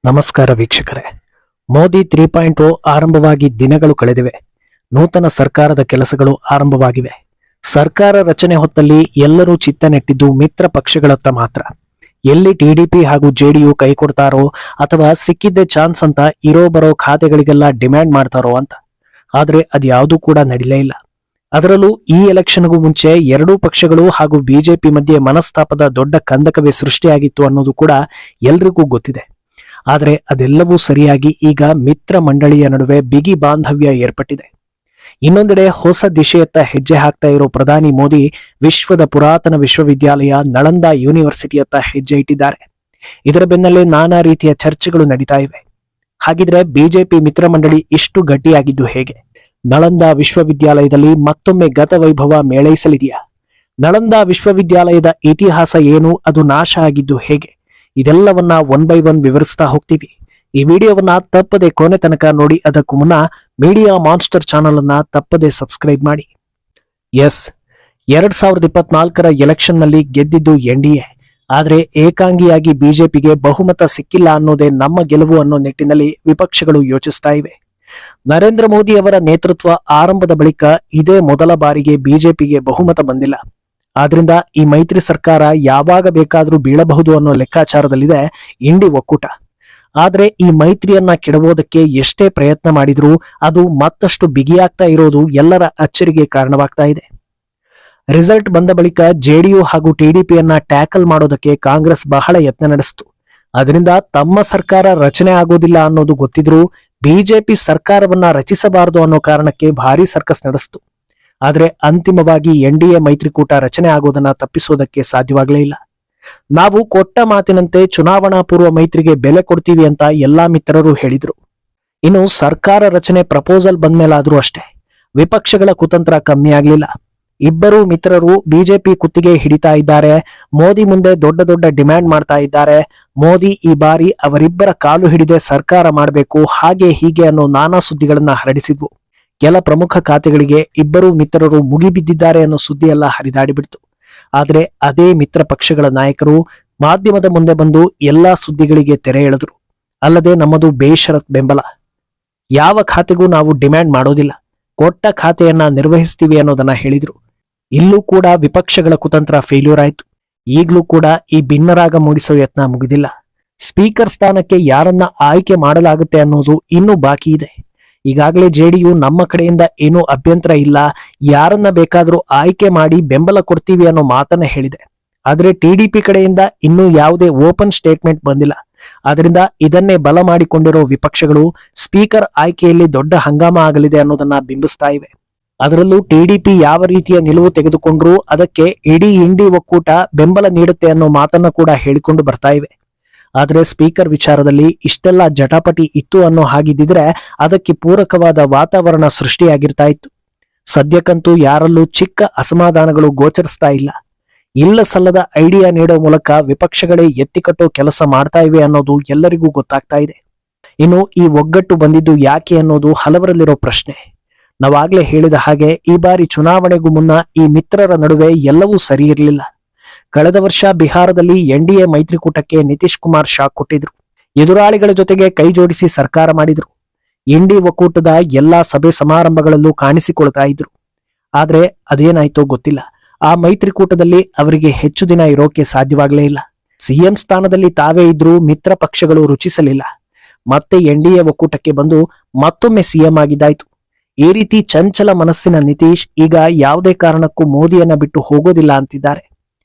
ನಮಸ್ಕಾರ ವೀಕ್ಷಕರೇ. ಮೋದಿ 3.0 ಆರಂಭವಾಗಿ ದಿನಗಳು ಕಳೆದಿವೆ. ನೂತನ ಸರ್ಕಾರದ ಕೆಲಸಗಳು ಆರಂಭವಾಗಿವೆ. ಸರ್ಕಾರ ರಚನೆ ಹೊತ್ತಲ್ಲಿ ಎಲ್ಲರೂ ಚಿತ್ತ ನೆಟ್ಟಿದ್ದು ಮಿತ್ರ ಪಕ್ಷಗಳತ್ತ ಮಾತ್ರ. ಎಲ್ಲಿ ಟಿಡಿಪಿ ಹಾಗೂ ಜೆಡಿಯು ಕೈ ಕೊಡ್ತಾರೋ ಅಥವಾ ಸಿಕ್ಕಿದ್ದೆ ಚಾನ್ಸ್ ಅಂತ ಇರೋ ಬರೋ ಖಾತೆಗಳಿಗೆಲ್ಲ ಡಿಮ್ಯಾಂಡ್ ಮಾಡ್ತಾರೋ ಅಂತ. ಆದ್ರೆ ಅದ್ಯಾವುದೂ ಕೂಡ ನಡೀಲೇ ಇಲ್ಲ. ಅದರಲ್ಲೂ ಈ ಎಲೆಕ್ಷನ್ಗೂ ಮುಂಚೆ ಎರಡೂ ಪಕ್ಷಗಳು ಹಾಗೂ ಬಿಜೆಪಿ ಮಧ್ಯೆ ಮನಸ್ತಾಪದ ದೊಡ್ಡ ಕಂದಕವೇ ಸೃಷ್ಟಿಯಾಗಿತ್ತು ಅನ್ನೋದು ಕೂಡ ಎಲ್ರಿಗೂ ಗೊತ್ತಿದೆ. ಆದರೆ ಅದೆಲ್ಲವೂ ಸರಿಯಾಗಿ ಈಗ ಮಿತ್ರ ಮಂಡಳಿಯ ನಡುವೆ ಬಿಗಿ ಬಾಂಧವ್ಯ ಏರ್ಪಟ್ಟಿದೆ. ಇನ್ನೊಂದೆಡೆ ಹೊಸ ದಿಶೆಯತ್ತ ಹೆಜ್ಜೆ ಹಾಕ್ತಾ ಇರೋ ಪ್ರಧಾನಿ ಮೋದಿ ವಿಶ್ವದ ಪುರಾತನ ವಿಶ್ವವಿದ್ಯಾಲಯ ನಳಂದಾ ಯೂನಿವರ್ಸಿಟಿಯತ್ತ ಹೆಜ್ಜೆ ಇಟ್ಟಿದ್ದಾರೆ. ಇದರ ಬೆನ್ನಲ್ಲೇ ನಾನಾ ರೀತಿಯ ಚರ್ಚೆಗಳು ನಡೀತಾ ಇವೆ. ಹಾಗಿದ್ರೆ ಬಿಜೆಪಿ ಮಿತ್ರ ಮಂಡಳಿ ಇಷ್ಟು ಗಟ್ಟಿಯಾಗಿದ್ದು ಹೇಗೆ? ನಳಂದಾ ವಿಶ್ವವಿದ್ಯಾಲಯದಲ್ಲಿ ಮತ್ತೊಮ್ಮೆ ಗತವೈಭವ ಮೇಳೈಸಲಿದೆಯಾ? ನಳಂದಾ ವಿಶ್ವವಿದ್ಯಾಲಯದ ಇತಿಹಾಸ ಏನು? ಅದು ನಾಶ ಆಗಿದ್ದು ಹೇಗೆ? ಇದೆಲ್ಲವನ್ನ ಒನ್ ಬೈ ಒನ್ ವಿವರಿಸ್ತಾ ಹೋಗ್ತೀವಿ. ಈ ವಿಡಿಯೋವನ್ನ ತಪ್ಪದೆ ಕೊನೆ ತನಕ ನೋಡಿ. ಅದಕ್ಕೂ ಮುನ್ನ ಮೀಡಿಯಾ ಮಾನ್ಸ್ಟರ್ ಚಾನಲ್ ಅನ್ನ ತಪ್ಪದೆ ಸಬ್ಸ್ಕ್ರೈಬ್ ಮಾಡಿ. 2024ರ ಎಲೆಕ್ಷನ್ ನಲ್ಲಿ ಗೆದ್ದಿದ್ದು ಎನ್ಡಿಎ. ಆದ್ರೆ ಏಕಾಂಗಿಯಾಗಿ ಬಿಜೆಪಿಗೆ ಬಹುಮತ ಸಿಕ್ಕಿಲ್ಲ ಅನ್ನೋದೇ ನಮ್ಮ ಗೆಲುವು ಅನ್ನೋ ನಿಟ್ಟಿನಲ್ಲಿ ವಿಪಕ್ಷಗಳು ಯೋಚಿಸ್ತಾ ಇವೆ. ನರೇಂದ್ರ ಮೋದಿ ಅವರ ನೇತೃತ್ವ ಆರಂಭದ ಬಳಿಕ ಇದೇ ಮೊದಲ ಬಾರಿಗೆ ಬಿಜೆಪಿಗೆ ಬಹುಮತ ಬಂದಿಲ್ಲ. ಆದ್ರಿಂದ ಈ ಮೈತ್ರಿ ಸರ್ಕಾರ ಯಾವಾಗ ಬೇಕಾದ್ರೂ ಬೀಳಬಹುದು ಅನ್ನೋ ಲೆಕ್ಕಾಚಾರದಲ್ಲಿದೆ ಇಂಡಿ ಒಕ್ಕೂಟ. ಆದ್ರೆ ಈ ಮೈತ್ರಿಯನ್ನ ಕೆಡವೋದಕ್ಕೆ ಎಷ್ಟೇ ಪ್ರಯತ್ನ ಮಾಡಿದ್ರೂ ಅದು ಮತ್ತಷ್ಟು ಬಿಗಿಯಾಗ್ತಾ ಇರೋದು ಎಲ್ಲರ ಅಚ್ಚರಿಗೆ ಕಾರಣವಾಗ್ತಾ ಇದೆ. ರಿಸಲ್ಟ್ ಬಂದ ಬಳಿಕ ಜೆಡಿಯು ಹಾಗೂ ಟಿಡಿಪಿಯನ್ನ ಟ್ಯಾಕಲ್ ಮಾಡೋದಕ್ಕೆ ಕಾಂಗ್ರೆಸ್ ಬಹಳ ಯತ್ನ ನಡೆಸಿತು. ಅದರಿಂದ ತಮ್ಮ ಸರ್ಕಾರ ರಚನೆ ಆಗೋದಿಲ್ಲ ಅನ್ನೋದು ಗೊತ್ತಿದ್ರೂ ಬಿಜೆಪಿ ಸರ್ಕಾರವನ್ನ ರಚಿಸಬಾರದು ಅನ್ನೋ ಕಾರಣಕ್ಕೆ ಭಾರಿ ಸರ್ಕಸ್ ನಡೆಸಿತು. ಆದ್ರೆ ಅಂತಿಮವಾಗಿ ಎನ್ಡಿಎ ಮೈತ್ರಿಕೂಟ ರಚನೆ ಆಗೋದನ್ನ ತಪ್ಪಿಸೋದಕ್ಕೆ ಸಾಧ್ಯವಾಗಲೇ ಇಲ್ಲ. ನಾವು ಕೊಟ್ಟ ಮಾತಿನಂತೆ ಚುನಾವಣಾ ಪೂರ್ವ ಮೈತ್ರಿಗೆ ಬೆಲೆ ಕೊಡ್ತೀವಿ ಅಂತ ಎಲ್ಲಾ ಮಿತ್ರರು ಹೇಳಿದ್ರು. ಇನ್ನು ಸರ್ಕಾರ ರಚನೆ ಪ್ರಪೋಸಲ್ ಬಂದ್ಮೇಲಾದ್ರೂ ಅಷ್ಟೇ ವಿಪಕ್ಷಗಳ ಕುತಂತ್ರ ಕಮ್ಮಿ ಆಗ್ಲಿಲ್ಲ. ಇಬ್ಬರು ಮಿತ್ರರು ಬಿಜೆಪಿ ಕುತ್ತಿಗೆ ಹಿಡಿತಾ ಇದ್ದಾರೆ. ಮೋದಿ ಮುಂದೆ ದೊಡ್ಡ ದೊಡ್ಡ ಡಿಮ್ಯಾಂಡ್ ಮಾಡ್ತಾ ಇದ್ದಾರೆ. ಮೋದಿ ಈ ಬಾರಿ ಅವರಿಬ್ಬರ ಕಾಲು ಹಿಡಿದೇ ಸರ್ಕಾರ ಮಾಡಬೇಕು, ಹಾಗೆ ಹೀಗೆ ಅನ್ನೋ ನಾನಾ ಸುದ್ದಿಗಳನ್ನ ಹರಡಿಸಿದ್ವು. ಕೆಲ ಪ್ರಮುಖ ಖಾತೆಗಳಿಗೆ ಇಬ್ಬರು ಮಿತ್ರರು ಮುಗಿಬಿದ್ದಿದ್ದಾರೆ ಅನ್ನೋ ಸುದ್ದಿ ಎಲ್ಲ ಹರಿದಾಡಿಬಿಡ್ತು. ಆದ್ರೆ ಅದೇ ಮಿತ್ರ ಪಕ್ಷಗಳ ನಾಯಕರು ಮಾಧ್ಯಮದ ಮುಂದೆ ಬಂದು ಎಲ್ಲಾ ಸುದ್ದಿಗಳಿಗೆ ತೆರೆ ಎಳೆದ್ರು. ಅಲ್ಲದೆ ನಮ್ಮದು ಬೇಷರತ್ ಬೆಂಬಲ, ಯಾವ ಖಾತೆಗೂ ನಾವು ಡಿಮ್ಯಾಂಡ್ ಮಾಡೋದಿಲ್ಲ, ಕೊಟ್ಟ ಖಾತೆಯನ್ನ ನಿರ್ವಹಿಸ್ತೀವಿ ಅನ್ನೋದನ್ನ ಹೇಳಿದ್ರು. ಇಲ್ಲೂ ಕೂಡ ವಿಪಕ್ಷಗಳ ಕುತಂತ್ರ ಫೇಲ್ಯೂರ್ ಆಯ್ತು. ಈಗ್ಲೂ ಕೂಡ ಈ ಭಿನ್ನರಾಗ ಮೂಡಿಸೋ ಯತ್ನ ಮುಗಿದಿಲ್ಲ. ಸ್ಪೀಕರ್ ಸ್ಥಾನಕ್ಕೆ ಯಾರನ್ನ ಆಯ್ಕೆ ಮಾಡಲಾಗುತ್ತೆ ಅನ್ನೋದು ಇನ್ನೂ ಬಾಕಿ ಇದೆ. ಈಗಾಗಲೇ ಜೆಡಿಯು ನಮ್ಮ ಕಡೆಯಿಂದ ಏನೂ ಅಭ್ಯಂತರ ಇಲ್ಲ, ಯಾರನ್ನ ಬೇಕಾದ್ರೂ ಆಯ್ಕೆ ಮಾಡಿ ಬೆಂಬಲ ಕೊಡ್ತೀವಿ ಅನ್ನೋ ಮಾತನ್ನ ಹೇಳಿದೆ. ಆದ್ರೆ ಟಿಡಿಪಿ ಕಡೆಯಿಂದ ಇನ್ನೂ ಯಾವುದೇ ಓಪನ್ ಸ್ಟೇಟ್ಮೆಂಟ್ ಬಂದಿಲ್ಲ. ಆದ್ರಿಂದ ಇದನ್ನೇ ಬಲ ಮಾಡಿಕೊಂಡಿರೋ ವಿಪಕ್ಷಗಳು ಸ್ಪೀಕರ್ ಆಯ್ಕೆಯಲ್ಲಿ ದೊಡ್ಡ ಹಂಗಾಮ ಆಗಲಿದೆ ಅನ್ನೋದನ್ನ ಬಿಂಬಿಸ್ತಾ ಇವೆ. ಅದರಲ್ಲೂ ಟಿಡಿಪಿ ಯಾವ ರೀತಿಯ ನಿಲುವು ತೆಗೆದುಕೊಂಡ್ರೂ ಅದಕ್ಕೆ ಇಡೀ ಇಂಡಿ ಒಕ್ಕೂಟ ಬೆಂಬಲ ನೀಡುತ್ತೆ ಅನ್ನೋ ಮಾತನ್ನ ಕೂಡ ಹೇಳಿಕೊಂಡು ಬರ್ತಾ ಇವೆ. ಆದ್ರೆ ಸ್ಪೀಕರ್ ವಿಚಾರದಲ್ಲಿ ಇಷ್ಟೆಲ್ಲ ಜಟಾಪಟಿ ಇತ್ತು ಅನ್ನೋ ಹಾಗಿದ್ದಿದ್ರೆ ಅದಕ್ಕೆ ಪೂರಕವಾದ ವಾತಾವರಣ ಸೃಷ್ಟಿಯಾಗಿರ್ತಾ ಇತ್ತು. ಸದ್ಯಕ್ಕಂತೂ ಯಾರಲ್ಲೂ ಚಿಕ್ಕ ಅಸಮಾಧಾನಗಳು ಗೋಚರಿಸ್ತಾ ಇಲ್ಲ. ಇಲ್ಲ ಸಲ್ಲದ ಐಡಿಯಾ ನೀಡೋ ಮೂಲಕ ವಿಪಕ್ಷಗಳೇ ಎತ್ತಿಕಟ್ಟೋ ಕೆಲಸ ಮಾಡ್ತಾ ಇವೆ ಅನ್ನೋದು ಎಲ್ಲರಿಗೂ ಗೊತ್ತಾಗ್ತಾ ಇದೆ. ಇನ್ನು ಈ ಒಗ್ಗಟ್ಟು ಬಂದಿದ್ದು ಯಾಕೆ ಅನ್ನೋದು ಹಲವರಲ್ಲಿರೋ ಪ್ರಶ್ನೆ. ನಾವಾಗ್ಲೇ ಹೇಳಿದ ಹಾಗೆ ಈ ಬಾರಿ ಚುನಾವಣೆಗೂ ಮುನ್ನ ಈ ಮಿತ್ರರ ನಡುವೆ ಎಲ್ಲವೂ ಸರಿ ಇರಲಿಲ್ಲ. ಕಳೆದ ವರ್ಷ ಬಿಹಾರದಲ್ಲಿ ಎನ್ಡಿಎ ಮೈತ್ರಿಕೂಟಕ್ಕೆ ನಿತೀಶ್ ಕುಮಾರ್ ಶಾಕ್ ಕೊಟ್ಟಿದ್ರು. ಎದುರಾಳಿಗಳ ಜೊತೆಗೆ ಕೈ ಜೋಡಿಸಿ ಸರ್ಕಾರ ಮಾಡಿದ್ರು. ಇಂಡಿ ಒಕ್ಕೂಟದ ಎಲ್ಲಾ ಸಭೆ ಸಮಾರಂಭಗಳಲ್ಲೂ ಕಾಣಿಸಿಕೊಳ್ತಾ ಇದ್ರು. ಆದ್ರೆ ಅದೇನಾಯ್ತೋ ಗೊತ್ತಿಲ್ಲ. ಆ ಮೈತ್ರಿಕೂಟದಲ್ಲಿ ಅವರಿಗೆ ಹೆಚ್ಚು ದಿನ ಇರೋಕೆ ಸಾಧ್ಯವಾಗಲೇ ಇಲ್ಲ. ಸಿಎಂ ಸ್ಥಾನದಲ್ಲಿ ತಾವೇ ಇದ್ರೂ ಮಿತ್ರ ಪಕ್ಷಗಳು ರುಚಿಸಲಿಲ್ಲ. ಮತ್ತೆ ಎನ್ಡಿಎ ಒಕ್ಕೂಟಕ್ಕೆ ಬಂದು ಮತ್ತೊಮ್ಮೆ ಸಿಎಂ ಆಗಿದ್ದಾಯ್ತು. ಈ ರೀತಿ ಚಂಚಲ ಮನಸ್ಸಿನ ನಿತೀಶ್ ಈಗ ಯಾವುದೇ ಕಾರಣಕ್ಕೂ ಮೋದಿಯನ್ನ ಬಿಟ್ಟು ಹೋಗೋದಿಲ್ಲ ಅಂತಿದ್ದಾರೆ.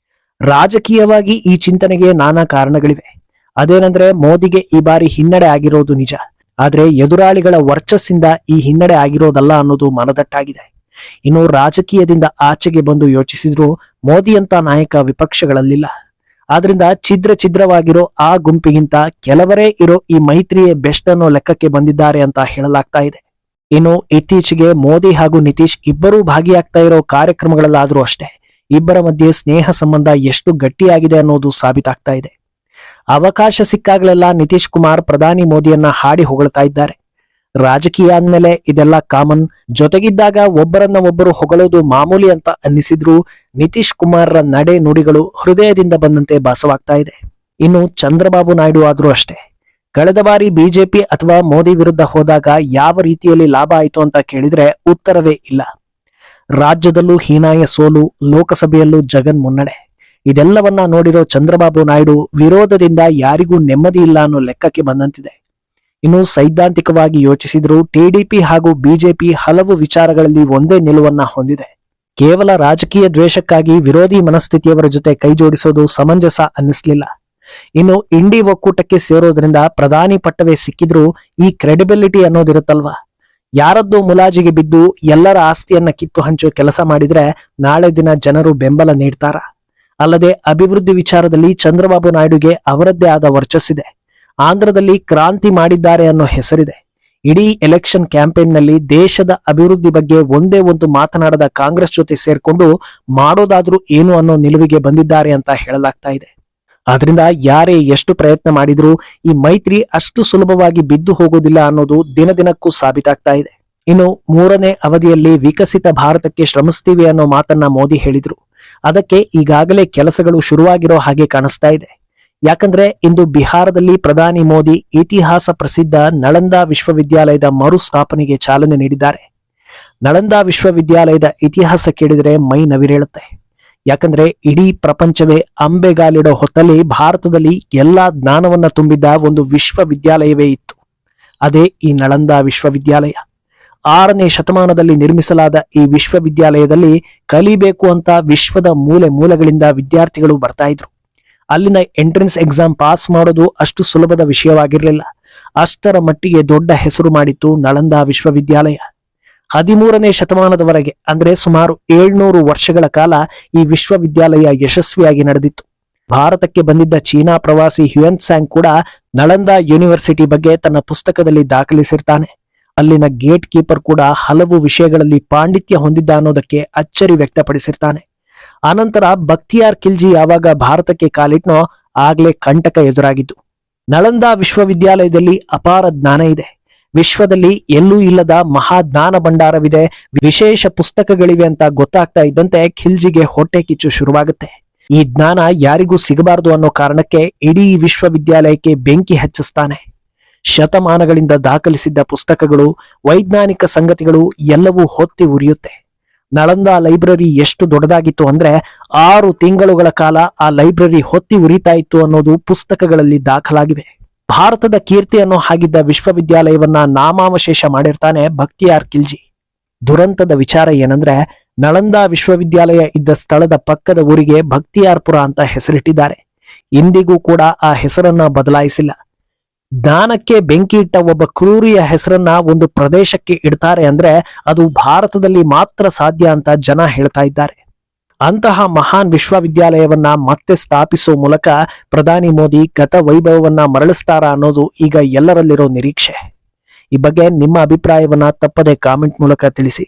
ರಾಜಕೀಯವಾಗಿ ಈ ಚಿಂತನೆಗೆ ನಾನಾ ಕಾರಣಗಳಿವೆ. ಅದೇನಂದ್ರೆ ಮೋದಿಗೆ ಈ ಬಾರಿ ಹಿನ್ನಡೆ ಆಗಿರೋದು ನಿಜ. ಆದ್ರೆ ಎದುರಾಳಿಗಳ ವರ್ಚಸ್ಸಿಂದ ಈ ಹಿನ್ನಡೆ ಆಗಿರೋದಲ್ಲ ಅನ್ನೋದು ಮನದಟ್ಟಾಗಿದೆ. ಇನ್ನು ರಾಜಕೀಯದಿಂದ ಆಚೆಗೆ ಬಂದು ಯೋಚಿಸಿದ್ರು ಮೋದಿಯಂತ ನಾಯಕ ವಿಪಕ್ಷಗಳಲ್ಲಿಲ್ಲ. ಆದ್ರಿಂದ ಛಿದ್ರವಾಗಿರೋ ಆ ಗುಂಪಿಗಿಂತ ಕೆಲವರೇ ಇರೋ ಈ ಮೈತ್ರಿಯೇ ಬೆಸ್ಟ್ ಅನ್ನೋ ಲೆಕ್ಕಕ್ಕೆ ಬಂದಿದ್ದಾರೆ ಅಂತ ಹೇಳಲಾಗ್ತಾ ಇದೆ. ಇನ್ನು ಇತ್ತೀಚೆಗೆ ಮೋದಿ ಹಾಗೂ ನಿತೀಶ್ ಇಬ್ಬರೂ ಭಾಗಿಯಾಗ್ತಾ ಇರೋ ಕಾರ್ಯಕ್ರಮಗಳಲ್ಲಾದ್ರೂ ಅಷ್ಟೇ ಇಬ್ಬರ ಮಧ್ಯೆ ಸ್ನೇಹ ಸಂಬಂಧ ಎಷ್ಟು ಗಟ್ಟಿಯಾಗಿದೆ ಅನ್ನೋದು ಸಾಬೀತಾಗ್ತಾ ಇದೆ. ಅವಕಾಶ ಸಿಕ್ಕಾಗಲೆಲ್ಲ ನಿತೀಶ್ ಕುಮಾರ್ ಪ್ರಧಾನಿ ಮೋದಿಯನ್ನ ಹಾಡಿ ಹೊಗಳ್ತಾ ಇದ್ದಾರೆ. ರಾಜಕೀಯ ಅಂದ್ಮೇಲೆ ಇದೆಲ್ಲ ಕಾಮನ್. ಜೊತೆಗಿದ್ದಾಗ ಒಬ್ಬರನ್ನ ಒಬ್ಬರು ಹೊಗಳೋದು ಮಾಮೂಲಿ ಅಂತ ಅನ್ನಿಸಿದ್ರು ನಿತೀಶ್ ಕುಮಾರ್ರ ನಡೆ ನುಡಿಗಳು ಹೃದಯದಿಂದ ಬಂದಂತೆ ಭಾಸವಾಗ್ತಾ ಇದೆ. ಇನ್ನು ಚಂದ್ರಬಾಬು ನಾಯ್ಡು ಆದ್ರೂ ಅಷ್ಟೇ ಕಳೆದ ಬಾರಿ ಬಿಜೆಪಿ ಅಥವಾ ಮೋದಿ ವಿರುದ್ಧ ಹೋದಾಗ ಯಾವ ರೀತಿಯಲ್ಲಿ ಲಾಭ ಆಯಿತು ಅಂತ ಕೇಳಿದ್ರೆ ಉತ್ತರವೇ ಇಲ್ಲ. ರಾಜ್ಯದಲ್ಲೂ ಹೀನಾಯ ಸೋಲು, ಲೋಕಸಭೆಯಲ್ಲೂ ಜಗನ್ ಮುನ್ನಡೆ. ಇದೆಲ್ಲವನ್ನ ನೋಡಿರೋ ಚಂದ್ರಬಾಬು ನಾಯ್ಡು ವಿರೋಧದಿಂದ ಯಾರಿಗೂ ನೆಮ್ಮದಿ ಇಲ್ಲ ಅನ್ನೋ ಲೆಕ್ಕಕ್ಕೆ ಬಂದಂತಿದೆ. ಇನ್ನು ಸೈದ್ಧಾಂತಿಕವಾಗಿ ಯೋಚಿಸಿದ್ರು ಟಿಡಿಪಿ ಹಾಗೂ ಬಿಜೆಪಿ ಹಲವು ವಿಚಾರಗಳಲ್ಲಿ ಒಂದೇ ನಿಲುವನ್ನ ಹೊಂದಿದೆ. ಕೇವಲ ರಾಜಕೀಯ ದ್ವೇಷಕ್ಕಾಗಿ ವಿರೋಧಿ ಮನಸ್ಥಿತಿಯವರ ಜೊತೆ ಕೈಜೋಡಿಸೋದು ಸಮಂಜಸ ಅನ್ನಿಸ್ಲಿಲ್ಲ. ಇನ್ನು ಇಂಡಿ ಒಕ್ಕೂಟಕ್ಕೆ ಸೇರೋದ್ರಿಂದ ಪ್ರಧಾನಿ ಪಟ್ಟವೇ ಸಿಕ್ಕಿದ್ರೂ ಈ ಕ್ರೆಡಿಬಿಲಿಟಿ ಅನ್ನೋದಿರುತ್ತಲ್ವಾ, ಯಾರದ್ದೋ ಮುಲಾಜಿಗೆ ಬಿದ್ದು ಎಲ್ಲರ ಆಸ್ತಿಯನ್ನ ಕಿತ್ತು ಹಂಚೋ ಕೆಲಸ ಮಾಡಿದ್ರೆ ನಾಳೆ ದಿನ ಜನರು ಬೆಂಬಲ ನೀಡ್ತಾರ? ಅಲ್ಲದೆ ಅಭಿವೃದ್ಧಿ ವಿಚಾರದಲ್ಲಿ ಚಂದ್ರಬಾಬು ನಾಯ್ಡುಗೆ ಅವರದ್ದೇ ಆದ ವರ್ಚಸ್ಸಿದೆ. ಆಂಧ್ರದಲ್ಲಿ ಕ್ರಾಂತಿ ಮಾಡಿದ್ದಾರೆ ಅನ್ನೋ ಹೆಸರಿದೆ. ಇಡೀ ಎಲೆಕ್ಷನ್ ಕ್ಯಾಂಪೇನ್ನಲ್ಲಿ ದೇಶದ ಅಭಿವೃದ್ಧಿ ಬಗ್ಗೆ ಒಂದೇ ಒಂದು ಮಾತನಾಡದ ಕಾಂಗ್ರೆಸ್ ಜೊತೆ ಸೇರ್ಕೊಂಡು ಮಾಡೋದಾದ್ರೂ ಏನು ಅನ್ನೋ ನಿಲುವಿಗೆ ಬಂದಿದ್ದಾರೆ ಅಂತ ಹೇಳಲಾಗ್ತಾ ಇದೆ. ಆದ್ರಿಂದ ಯಾರೇ ಎಷ್ಟು ಪ್ರಯತ್ನ ಮಾಡಿದ್ರೂ ಈ ಮೈತ್ರಿ ಅಷ್ಟು ಸುಲಭವಾಗಿ ಬಿದ್ದು ಹೋಗೋದಿಲ್ಲ ಅನ್ನೋದು ದಿನದಿನಕ್ಕೂ ಸಾಬೀತಾಗ್ತಾ ಇದೆ. ಇನ್ನು 3ನೇ ಅವಧಿಯಲ್ಲಿ ವಿಕಸಿತ ಭಾರತಕ್ಕೆ ಶ್ರಮಿಸ್ತೀವಿ ಅನ್ನೋ ಮಾತನ್ನ ಮೋದಿ ಹೇಳಿದ್ರು. ಅದಕ್ಕೆ ಈಗಾಗಲೇ ಕೆಲಸಗಳು ಶುರುವಾಗಿರೋ ಹಾಗೆ ಕಾಣಿಸ್ತಾ ಇದೆ. ಯಾಕಂದ್ರೆ ಇಂದು ಬಿಹಾರದಲ್ಲಿ ಪ್ರಧಾನಿ ಮೋದಿ ಇತಿಹಾಸ ಪ್ರಸಿದ್ಧ ನಳಂದಾ ವಿಶ್ವವಿದ್ಯಾಲಯದ ಮರುಸ್ಥಾಪನೆಗೆ ಚಾಲನೆ ನೀಡಿದ್ದಾರೆ. ನಳಂದಾ ವಿಶ್ವವಿದ್ಯಾಲಯದ ಇತಿಹಾಸ ಕೇಳಿದರೆ ಮೈ ನವಿರೇಳುತ್ತೆ. ಯಾಕಂದ್ರೆ ಇಡೀ ಪ್ರಪಂಚವೇ ಅಂಬೆಗಾಲಿಡೋ ಹೊತ್ತಲ್ಲಿ ಭಾರತದಲ್ಲಿ ಎಲ್ಲಾ ಜ್ಞಾನವನ್ನ ತುಂಬಿದ್ದ ಒಂದು ವಿಶ್ವವಿದ್ಯಾಲಯವೇ ಇತ್ತು. ಅದೇ ಈ ನಳಂದಾ ವಿಶ್ವವಿದ್ಯಾಲಯ. 6ನೇ ಶತಮಾನದಲ್ಲಿ ನಿರ್ಮಿಸಲಾದ ಈ ವಿಶ್ವವಿದ್ಯಾಲಯದಲ್ಲಿ ಕಲಿಬೇಕು ಅಂತ ವಿಶ್ವದ ಮೂಲೆ ಮೂಲೆಗಳಿಂದ ವಿದ್ಯಾರ್ಥಿಗಳು ಬರ್ತಾ ಇದ್ರು. ಅಲ್ಲಿನ ಎಂಟ್ರೆನ್ಸ್ ಎಕ್ಸಾಮ್ ಪಾಸ್ ಮಾಡೋದು ಅಷ್ಟು ಸುಲಭದ ವಿಷಯವಾಗಿರಲಿಲ್ಲ. ಅಷ್ಟರ ಮಟ್ಟಿಗೆ ದೊಡ್ಡ ಹೆಸರು ಮಾಡಿತ್ತು ನಳಂದಾ ವಿಶ್ವವಿದ್ಯಾಲಯ. 13ನೇ ಶತಮಾನದವರೆಗೆ ಅಂದ್ರೆ ಸುಮಾರು 700 ವರ್ಷಗಳ ಕಾಲ ಈ ವಿಶ್ವವಿದ್ಯಾಲಯ ಯಶಸ್ವಿಯಾಗಿ ನಡೆದಿತ್ತು. ಭಾರತಕ್ಕೆ ಬಂದಿದ್ದ ಚೀನಾ ಪ್ರವಾಸಿ ಹ್ಯುಯನ್ ಸ್ಯಾಂಗ್ ಕೂಡ ನಳಂದಾ ಯೂನಿವರ್ಸಿಟಿ ಬಗ್ಗೆ ತನ್ನ ಪುಸ್ತಕದಲ್ಲಿ ದಾಖಲಿಸಿರ್ತಾನೆ. ಅಲ್ಲಿನ ಗೇಟ್ ಕೀಪರ್ ಕೂಡ ಹಲವು ವಿಷಯಗಳಲ್ಲಿ ಪಾಂಡಿತ್ಯ ಹೊಂದಿದ್ದ ಅನ್ನೋದಕ್ಕೆ ಅಚ್ಚರಿ ವ್ಯಕ್ತಪಡಿಸಿರ್ತಾನೆ. ಆನಂತರ ಬಕ್ತಿಯಾರ್ ಖಿಲ್ಜಿ ಯಾವಾಗ ಭಾರತಕ್ಕೆ ಕಾಲಿಟ್ನೋ ಆಗ್ಲೇ ಕಂಟಕ ಎದುರಾಗಿದ್ದು. ನಳಂದಾ ವಿಶ್ವವಿದ್ಯಾಲಯದಲ್ಲಿ ಅಪಾರ ಜ್ಞಾನ ಇದೆ. ವಿಶ್ವದಲ್ಲಿ ಎಲ್ಲೂ ಇಲ್ಲದ ಮಹಾ ಜ್ಞಾನ ಭಂಡಾರವಿದೆ, ವಿಶೇಷ ಪುಸ್ತಕಗಳಿವೆ ಅಂತ ಗೊತ್ತಾಗ್ತಾ ಇದ್ದಂತೆ ಖಿಲ್ಜಿಗೆ ಹೊಟ್ಟೆ ಕಿಚ್ಚು ಶುರುವಾಗುತ್ತೆ. ಈ ಜ್ಞಾನ ಯಾರಿಗೂ ಸಿಗಬಾರದು ಅನ್ನೋ ಕಾರಣಕ್ಕೆ ಇಡೀ ವಿಶ್ವವಿದ್ಯಾಲಯಕ್ಕೆ ಬೆಂಕಿ ಹಚ್ಚಿಸ್ತಾನೆ. ಶತಮಾನಗಳಿಂದ ದಾಖಲಿಸಿದ್ದ ಪುಸ್ತಕಗಳು, ವೈಜ್ಞಾನಿಕ ಸಂಗತಿಗಳು ಎಲ್ಲವೂ ಹೊತ್ತಿ ಉರಿಯುತ್ತೆ. ನಳಂದಾ ಲೈಬ್ರರಿ ಎಷ್ಟು ದೊಡ್ಡದಾಗಿತ್ತು ಅಂದ್ರೆ 6 ತಿಂಗಳುಗಳ ಕಾಲ ಆ ಲೈಬ್ರರಿ ಹೊತ್ತಿ ಉರಿತಾ ಇತ್ತು ಅನ್ನೋದು ಪುಸ್ತಕಗಳಲ್ಲಿ ದಾಖಲಾಗಿವೆ. ಭಾರತದ ಕೀರ್ತಿ ಅನ್ನೋ ಹಾಗಿದ್ದ ವಿಶ್ವವಿದ್ಯಾಲಯವನ್ನ ನಾಮಾವಶೇಷ ಮಾಡಿರ್ತಾನೆ ಬಕ್ತಿಯಾರ್ ಖಿಲ್ಜಿ. ದುರಂತದ ವಿಚಾರ ಏನಂದ್ರೆ ನಳಂದಾ ವಿಶ್ವವಿದ್ಯಾಲಯ ಇದ್ದ ಸ್ಥಳದ ಪಕ್ಕದ ಊರಿಗೆ ಬಕ್ತಿಯಾರ್ಪುರ ಅಂತ ಹೆಸರಿಟ್ಟಿದ್ದಾರೆ. ಇಂದಿಗೂ ಕೂಡ ಆ ಹೆಸರನ್ನ ಬದಲಾಯಿಸಿಲ್ಲ. ಜ್ಞಾನಕ್ಕೆ ಬೆಂಕಿ ಇಟ್ಟ ಒಬ್ಬ ಕ್ರೂರಿಯ ಹೆಸರನ್ನ ಒಂದು ಪ್ರದೇಶಕ್ಕೆ ಇಡ್ತಾರೆ ಅಂದ್ರೆ ಅದು ಭಾರತದಲ್ಲಿ ಮಾತ್ರ ಸಾಧ್ಯ ಅಂತ ಜನ ಹೇಳ್ತಾ ಇದ್ದಾರೆ. ಅಂತಹ ಮಹಾನ್ ವಿಶ್ವವಿದ್ಯಾಲಯವನ್ನ ಮತ್ತೆ ಸ್ಥಾಪಿಸುವ ಮೂಲಕ ಪ್ರಧಾನಿ ಮೋದಿ ಗತ ವೈಭವವನ್ನ ಮರಳಿಸ್ತಾರಾ ಅನ್ನೋದು ಈಗ ಎಲ್ಲರಲ್ಲಿರೋ ನಿರೀಕ್ಷೆ. ಈ ಬಗ್ಗೆ ನಿಮ್ಮ ಅಭಿಪ್ರಾಯವನ್ನ ತಪ್ಪದೆ ಕಾಮೆಂಟ್ ಮೂಲಕ ತಿಳಿಸಿ.